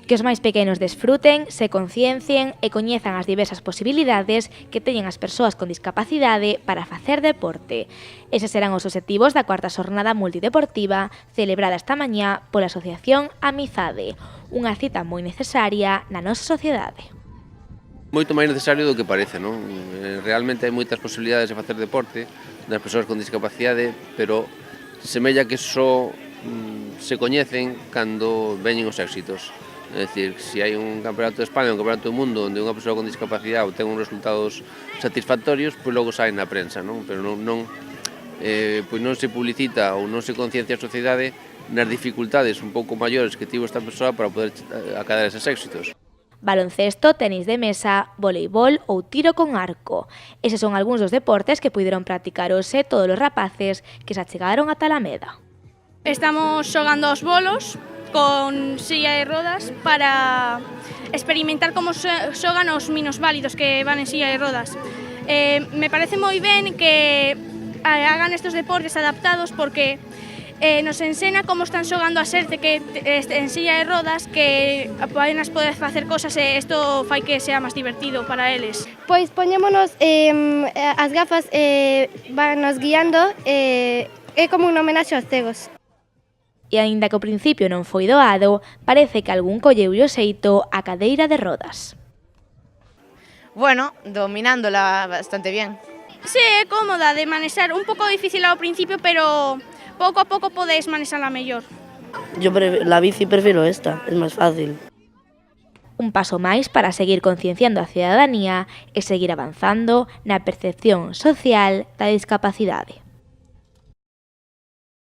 Que os máis pequenos desfruten, se conciencien e coñezan as diversas posibilidades que teñen as persoas con discapacidade para facer deporte. Eses serán os obxectivos da cuarta xornada multideportiva celebrada esta mañá pola Asociación Amizade, unha cita moi necesaria na nosa sociedade. Moito máis necesario do que parece, non? Realmente hai moitas posibilidades de facer deporte das persoas con discapacidade, pero semella que só se coñecen cando veñen os éxitos. É dicir, se hai un campeonato de España, un campeonato do mundo onde unha persoa con discapacidade obtén uns resultados satisfactorios, pois logo saen na prensa, non? Pero non se publicita ou non se conciencia a sociedade nas dificultades un pouco maiores que tivo esta persoa para poder acadar eses éxitos. Baloncesto, tenis de mesa, voleibol ou tiro con arco. Eses son algúns dos deportes que puideron practicar hoxe todos os rapaces que se achegaron a Talameda. Estamos xogando aos bolos con silla de rodas para experimentar como xogan os minusválidos que van en silla de rodas. Me parece moi ben que hagan estes deportes adaptados porque nos ensena como están xogando a xente que en silla de rodas que apenas poder facer cosas e isto fai que sea máis divertido para eles. Pois poñémonos as gafas van nos guiando é como un homenaxe aos cegos. E aínda que ao principio non foi doado, parece que algún colleu o xeito a cadeira de rodas. Bueno, dominándola bastante bien. Sí, é cómoda de manexar, un pouco difícil ao principio, pero pouco a pouco podes manexala mellor. Yo la bici prefiero esta, es más fácil. Un paso máis para seguir concienciando a cidadanía e seguir avanzando na percepción social da discapacidade.